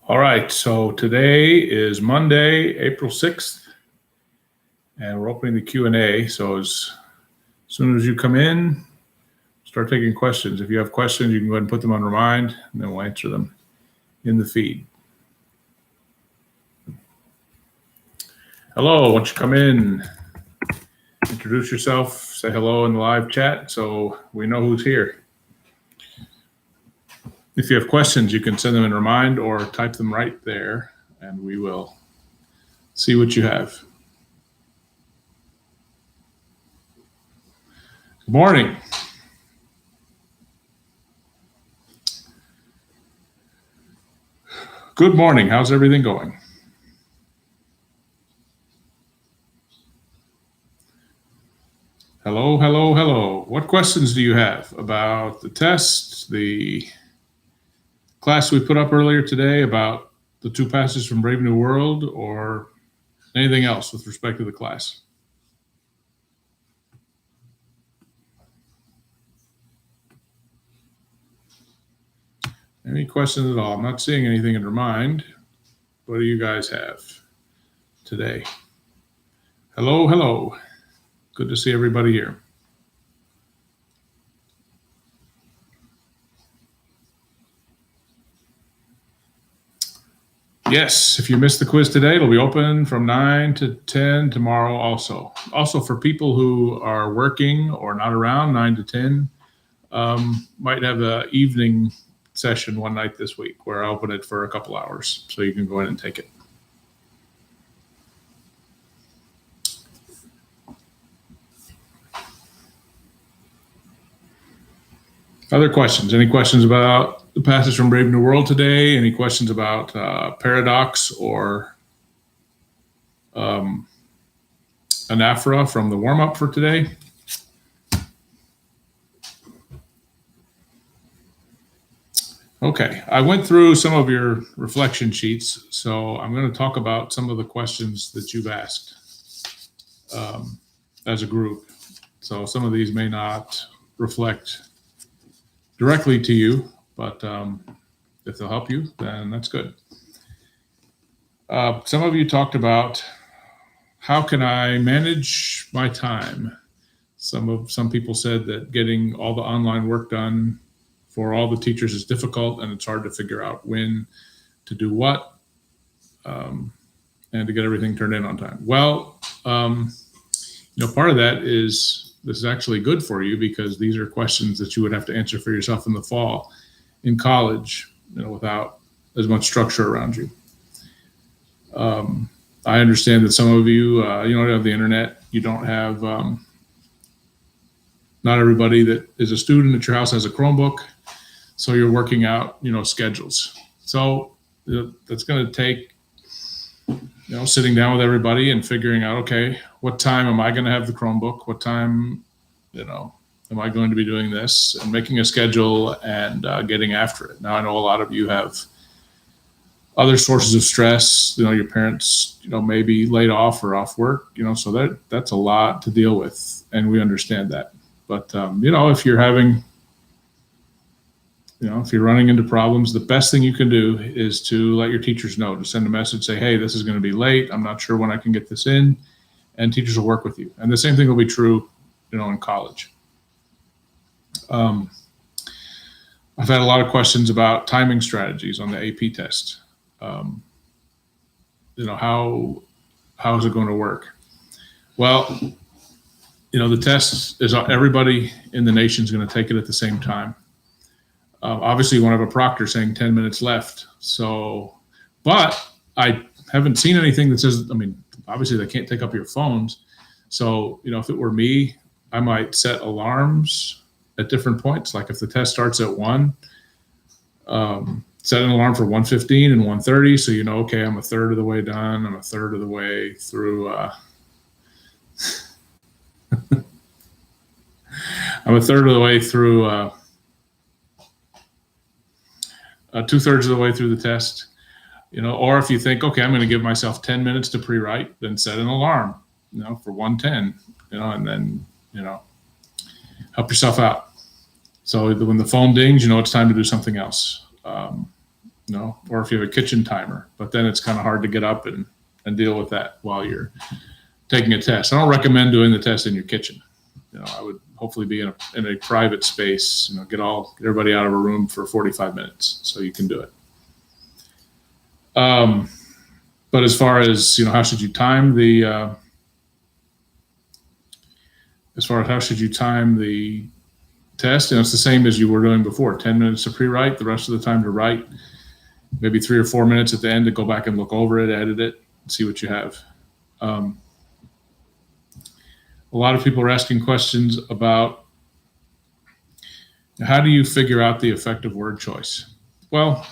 All right, so today is Monday, April 6th, and we're opening the Q&A. So as soon as you come in, start taking questions. If you have questions, you can go ahead and put them on Remind, and then we'll answer them in the feed. Hello, why don't you come in, introduce yourself, say hello in the live chat so we know who's here. If you have questions, you can send them in Remind or type them right there, and we will see what you have. Good morning. Good morning. How's everything going? Hello, hello, hello. What questions do you have about the test, the class we put up earlier today, about the two passages from Brave New World, or anything else with respect to the class? Any questions at all? I'm not seeing anything in Remind. What do you guys have today? Hello, hello. Good to see everybody here. Yes, if you missed the quiz today, it'll be open from 9 to 10 tomorrow also. Also, for people who are working or not around, 9 to 10, might have an evening session one night this week where I open it for a couple hours, so you can go ahead and take it. Other questions? Any questions about the passage from Brave New World today? Any questions about paradox or anaphora from the warm-up for today? Okay, I went through some of your reflection sheets, so I'm going to talk about some of the questions that you've asked as a group. So some of these may not reflect directly to you, but if they'll help you, then that's good. Some of you talked about how can I manage my time? Some people said that getting all the online work done for all the teachers is difficult, and it's hard to figure out when to do what and to get everything turned in on time. Well, part of that is this is actually good for you because these are questions that you would have to answer for yourself in the fall in college, without as much structure around you. I understand that some of you, you don't have the internet, you don't have, not everybody that is a student at your house has a Chromebook, so you're working out, schedules. So that's going to take, sitting down with everybody and figuring out, okay, what time am I going to have the Chromebook? What time, am I going to be doing this? And making a schedule and getting after it. Now, I know a lot of you have other sources of stress. Your parents, may be laid off or off work, so that's a lot to deal with, and we understand that. But, if you're having, if you're running into problems, the best thing you can do is to let your teachers know, to send a message, say, hey, this is going to be late. I'm not sure when I can get this in, and teachers will work with you. And the same thing will be true, in college. I've had a lot of questions about timing strategies on the AP test. How is it going to work? Well, the test is everybody in the nation is going to take it at the same time. Obviously, you want to have a proctor saying 10 minutes left. So, but I haven't seen anything that says, obviously they can't take up your phones. So, if it were me, I might set alarms at different points. Like if the test starts at 1, set an alarm for 1:15 and 1:30. So, okay, I'm a third of the way done. I'm a third of the way through, I'm a third of the way through, 2/3 of the way through the test, or if you think, okay, I'm going to give myself 10 minutes to pre-write, then set an alarm, for 1:10, and then, help yourself out. So when the phone dings, it's time to do something else. or if you have a kitchen timer, but then it's kind of hard to get up and deal with that while you're taking a test. I don't recommend doing the test in your kitchen. I would hopefully be in a private space, get everybody out of a room for 45 minutes so you can do it. But as far as, how should you time the test, it's the same as you were doing before. 10 minutes to pre-write, the rest of the time to write, maybe 3 or 4 minutes at the end to go back and look over it, edit it, and see what you have. A lot of people are asking questions about how do you figure out the effective word choice? Well,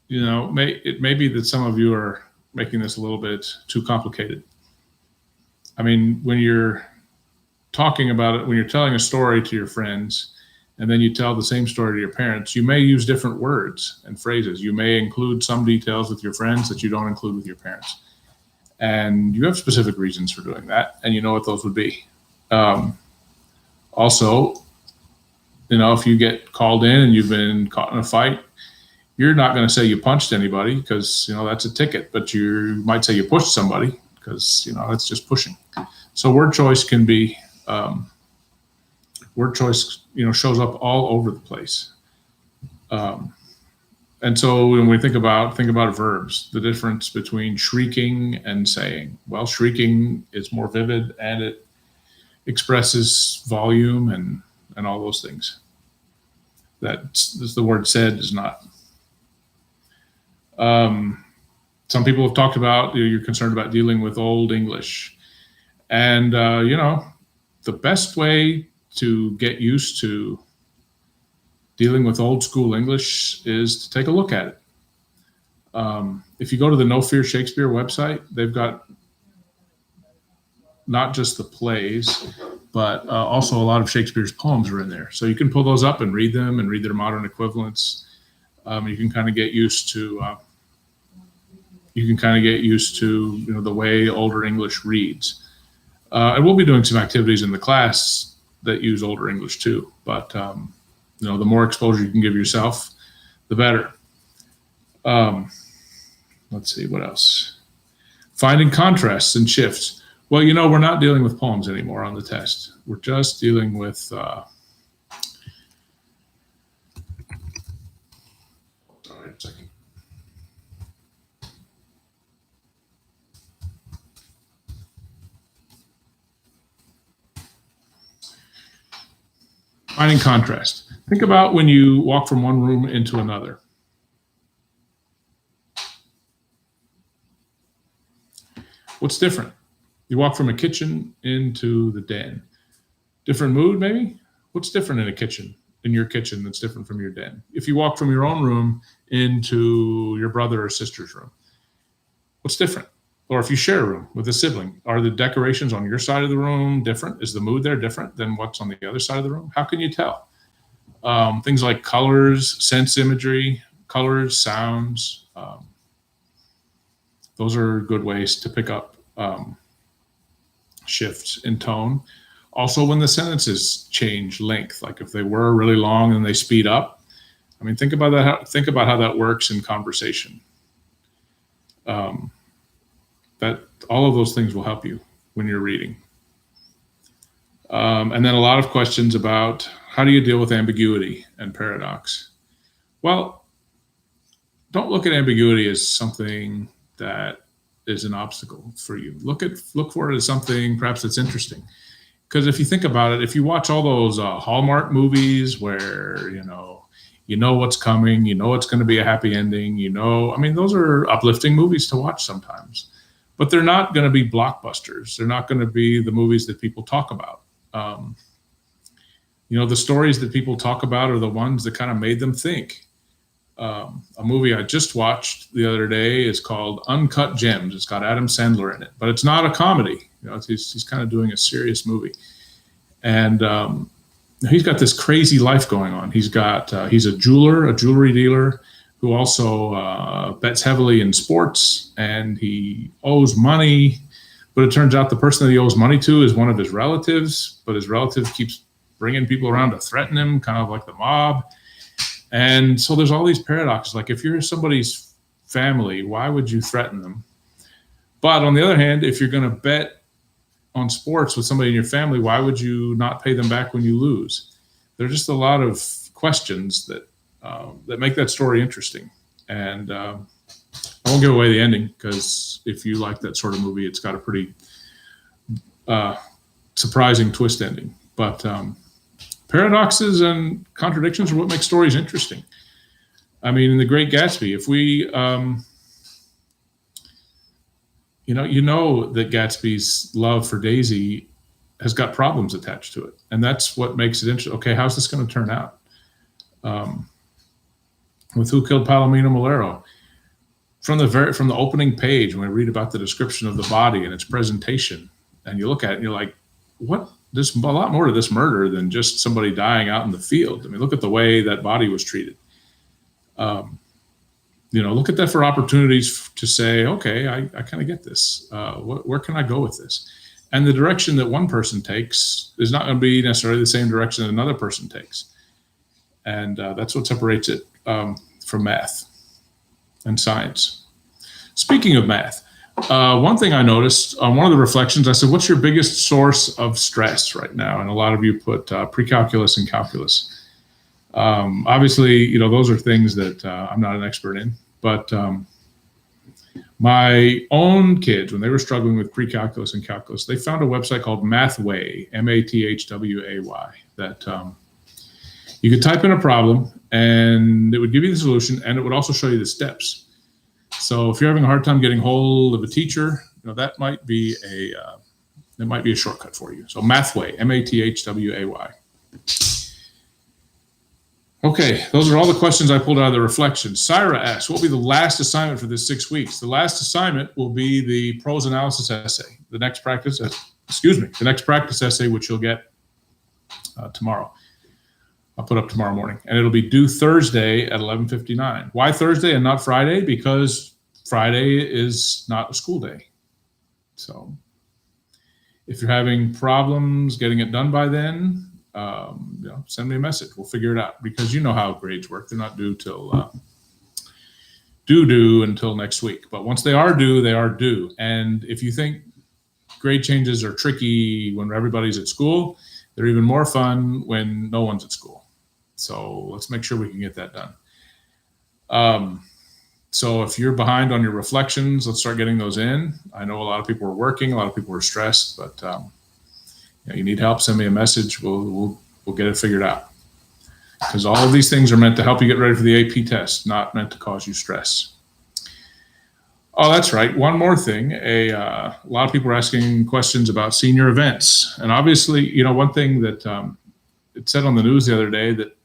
it may be that some of you are making this a little bit too complicated. I mean, when you're talking about it, when you're telling a story to your friends, and then you tell the same story to your parents, you may use different words and phrases. You may include some details with your friends that you don't include with your parents. And you have specific reasons for doing that, and you know what those would be. Also, if you get called in and you've been caught in a fight, you're not going to say you punched anybody because, that's a ticket, but you might say you pushed somebody because, that's just pushing. So word choice can be, shows up all over the place. And so when we think about verbs, the difference between shrieking and saying. Well, shrieking is more vivid and it expresses volume and all those things. That's the word said is not. Some people have talked about you're concerned about dealing with Old English. And, the best way to get used to dealing with old school English is to take a look at it. If you go to the No Fear Shakespeare website, they've got not just the plays, but also a lot of Shakespeare's poems are in there. So you can pull those up and read them and read their modern equivalents. You can kind of get used to the way older English reads. And we'll be doing some activities in the class that use older English too. But the more exposure you can give yourself, the better. Let's see, what else? Finding contrasts and shifts. Well, we're not dealing with poems anymore on the test. We're just dealing with sorry, a second. Finding contrast. Think about when you walk from one room into another. What's different? You walk from a kitchen into the den. Different mood, maybe? What's different in your kitchen that's different from your den? If you walk from your own room into your brother or sister's room, what's different? Or if you share a room with a sibling, are the decorations on your side of the room different? Is the mood there different than what's on the other side of the room? How can you tell? Things like colors, sense imagery, colors, sounds. Those are good ways to pick up shifts in tone. Also, when the sentences change length, like if they were really long and they speed up. I mean, think about that. Think about how that works in conversation. That all of those things will help you when you're reading. And then a lot of questions about how do you deal with ambiguity and paradox? Well, don't look at ambiguity as something that is an obstacle for you. Look for it as something perhaps that's interesting. Because if you think about it, if you watch all those Hallmark movies where, you know what's coming, it's going to be a happy ending, those are uplifting movies to watch sometimes. But they're not going to be blockbusters. They're not going to be the movies that people talk about. The stories that people talk about are the ones that kind of made them think. A movie I just watched the other day is called Uncut Gems. It's got Adam Sandler in it, but it's not a comedy. He's kind of doing a serious movie. And he's got this crazy life going on. He's a jewelry dealer, who also bets heavily in sports, and he owes money, but it turns out the person that he owes money to is one of his relatives, but his relative keeps bringing people around to threaten him, kind of like the mob. And so there's all these paradoxes. Like if you're somebody's family, why would you threaten them? But on the other hand, if you're going to bet on sports with somebody in your family, why would you not pay them back when you lose? There's just a lot of questions that make that story interesting. And I won't give away the ending, because if you like that sort of movie, it's got a pretty surprising twist ending. But paradoxes and contradictions are what make stories interesting. I mean, in The Great Gatsby, if we, you know that Gatsby's love for Daisy has got problems attached to it, and that's what makes it interesting. Okay, how's this going to turn out? With Who Killed Palomino Molero, from the opening page, when we read about the description of the body and its presentation, and you look at it and you're like, what? There's a lot more to this murder than just somebody dying out in the field. I mean, look at the way that body was treated. Look at that for opportunities to say, okay, I kind of get this. Where can I go with this? And the direction that one person takes is not going to be necessarily the same direction that another person takes. And that's what separates it from math and science. Speaking of math, one thing I noticed on one of the reflections, I said, what's your biggest source of stress right now? And a lot of you put pre-calculus and calculus. Obviously, those are things that I'm not an expert in, but my own kids, when they were struggling with pre-calculus and calculus, they found a website called Mathway, Mathway, that you could type in a problem and it would give you the solution, and it would also show you the steps. So if you're having a hard time getting hold of a teacher, that might be a shortcut for you. So Mathway, Mathway. Okay, those are all the questions I pulled out of the reflections. Syra asks, what will be the last assignment for this 6 weeks? The last assignment will be the prose analysis essay, the next practice essay, which you'll get tomorrow. I'll put up tomorrow morning, and it'll be due Thursday at 11:59. Why Thursday and not Friday? Because Friday is not a school day. So if you're having problems getting it done by then, send me a message. We'll figure it out, because you know how grades work. They're not due until next week. But once they are due, they are due. And if you think grade changes are tricky when everybody's at school, they're even more fun when no one's at school. So let's make sure we can get that done. So if you're behind on your reflections, let's start getting those in. I know a lot of people are working, a lot of people are stressed, but you need help, send me a message. We'll get it figured out. Because all of these things are meant to help you get ready for the AP test, not meant to cause you stress. Oh, that's right. One more thing. A lot of people are asking questions about senior events. And obviously, one thing that it said on the news the other day, that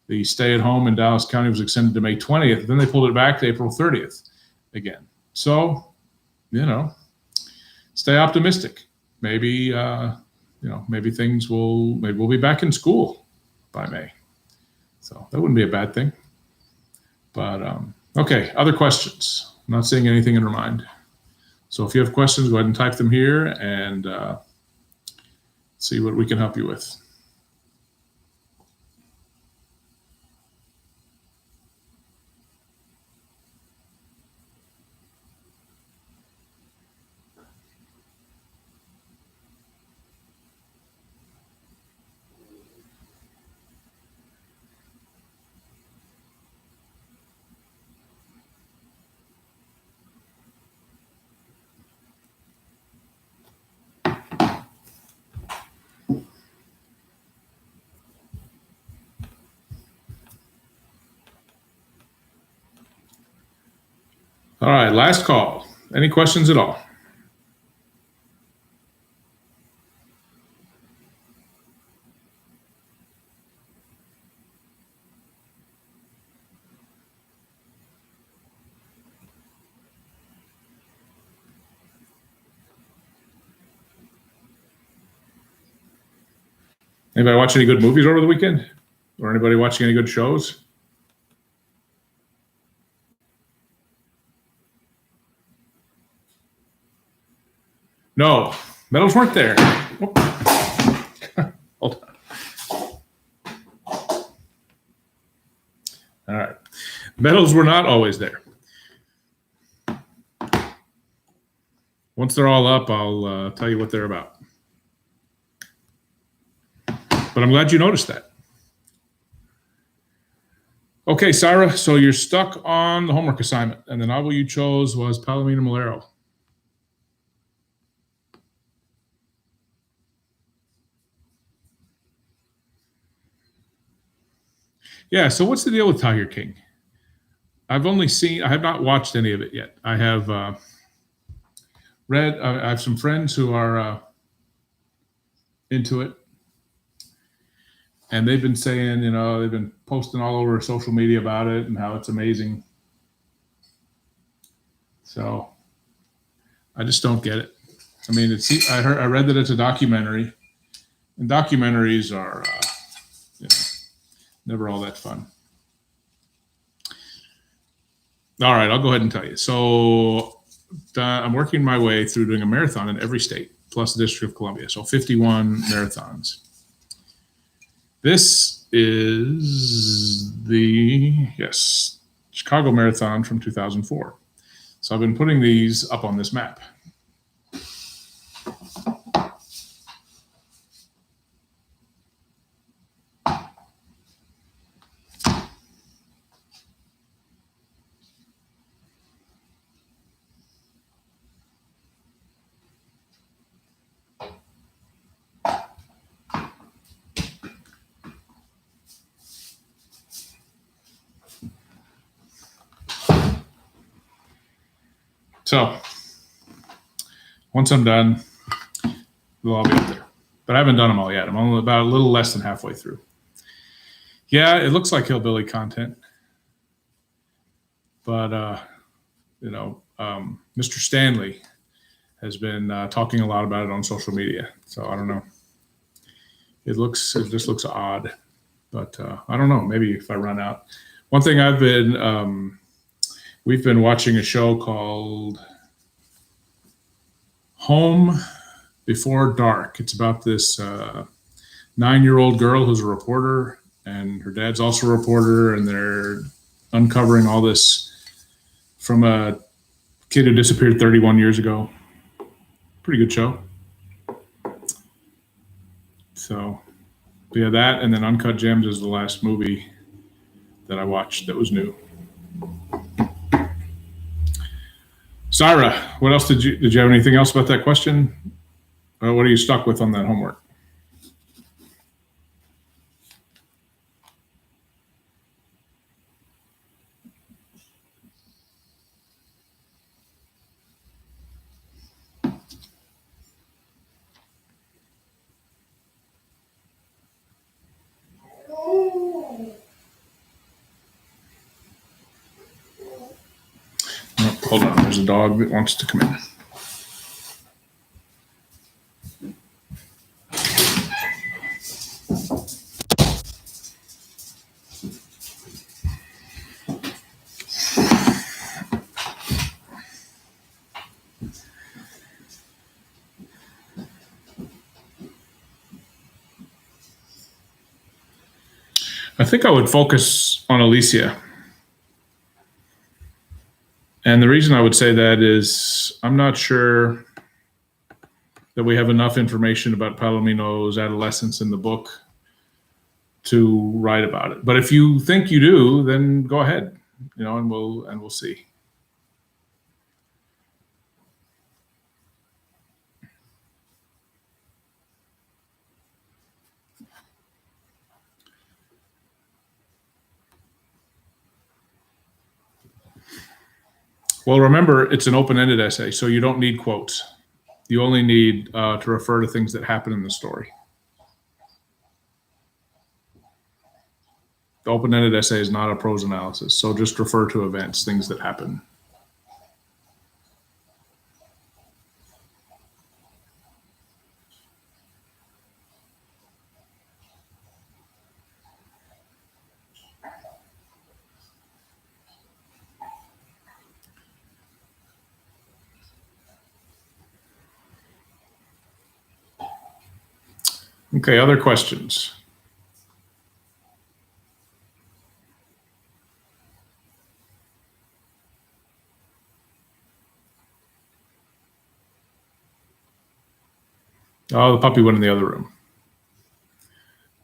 the stay at home in Dallas County was extended to May 20th. Then they pulled it back to April 30th again. So, stay optimistic. Maybe we'll be back in school by May. So that wouldn't be a bad thing. But okay, other questions? I'm not seeing anything in your mind. So if you have questions, go ahead and type them here and see what we can help you with. All right, last call. Any questions at all? Anybody watch any good movies over the weekend? Or anybody watching any good shows? No, medals weren't there. Hold on. Medals were not always there. Once they're all up, I'll tell you what they're about. But I'm glad you noticed that. Okay, Sarah, so you're stuck on the homework assignment, and the novel you chose was Palomino Malero. Yeah, so what's the deal with Tiger King? I have not watched any of it yet. I have read, I have some friends who are into it, and they've been saying, they've been posting all over social media about it and how it's amazing. So I just don't get it. I mean, I read that it's a documentary, and documentaries are, never all that fun. All right, I'll go ahead and tell you. So I'm working my way through doing a marathon in every state, plus the District of Columbia. So 51 marathons. This is the Chicago Marathon from 2004. So I've been putting these up on this map. So once I'm done, they'll all be up there. But I haven't done them all yet. I'm only about a little less than halfway through. Yeah, it looks like hillbilly content. But, Mr. Stanley has been talking a lot about it on social media. So I don't know. It just looks odd. But I don't know. Maybe if I run out. One thing we've been watching a show called Home Before Dark. It's about this 9-year-old girl who's a reporter, and her dad's also a reporter, and they're uncovering all this from a kid who disappeared 31 years ago. Pretty good show. So, yeah, that, and then Uncut Gems is the last movie that I watched that was new. Syra, what else did you have anything else about that question? What are you stuck with on that homework? Hold on, there's a dog that wants to come in. I think I would focus on Alicia. And the reason I would say that is I'm not sure that we have enough information about Palomino's adolescence in the book to write about it. But if you think you do, then go ahead, and we'll see. Well, remember, it's an open-ended essay, so you don't need quotes. You only need to refer to things that happen in the story. The open-ended essay is not a prose analysis, so just refer to events, things that happen. Okay, other questions? Oh, the puppy went in the other room.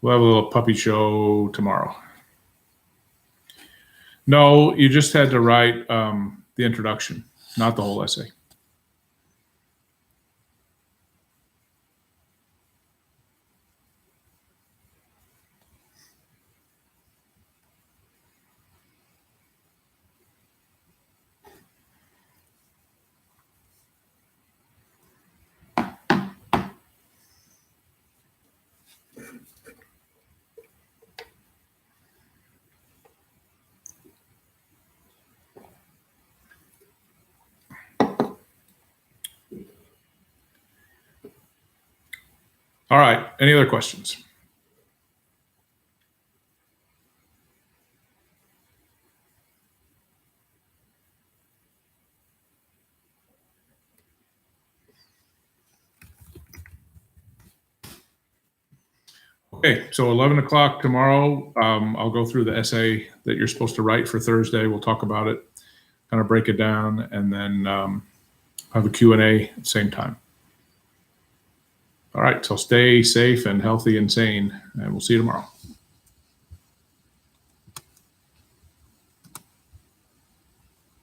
We'll have a little puppy show tomorrow. No, you just had to write the introduction, not the whole essay. All right. Any other questions? Okay, so 11 o'clock tomorrow, I'll go through the essay that you're supposed to write for Thursday. We'll talk about it, kind of break it down, and then have a Q&A at the same time. All right, so stay safe and healthy and sane, and we'll see you tomorrow.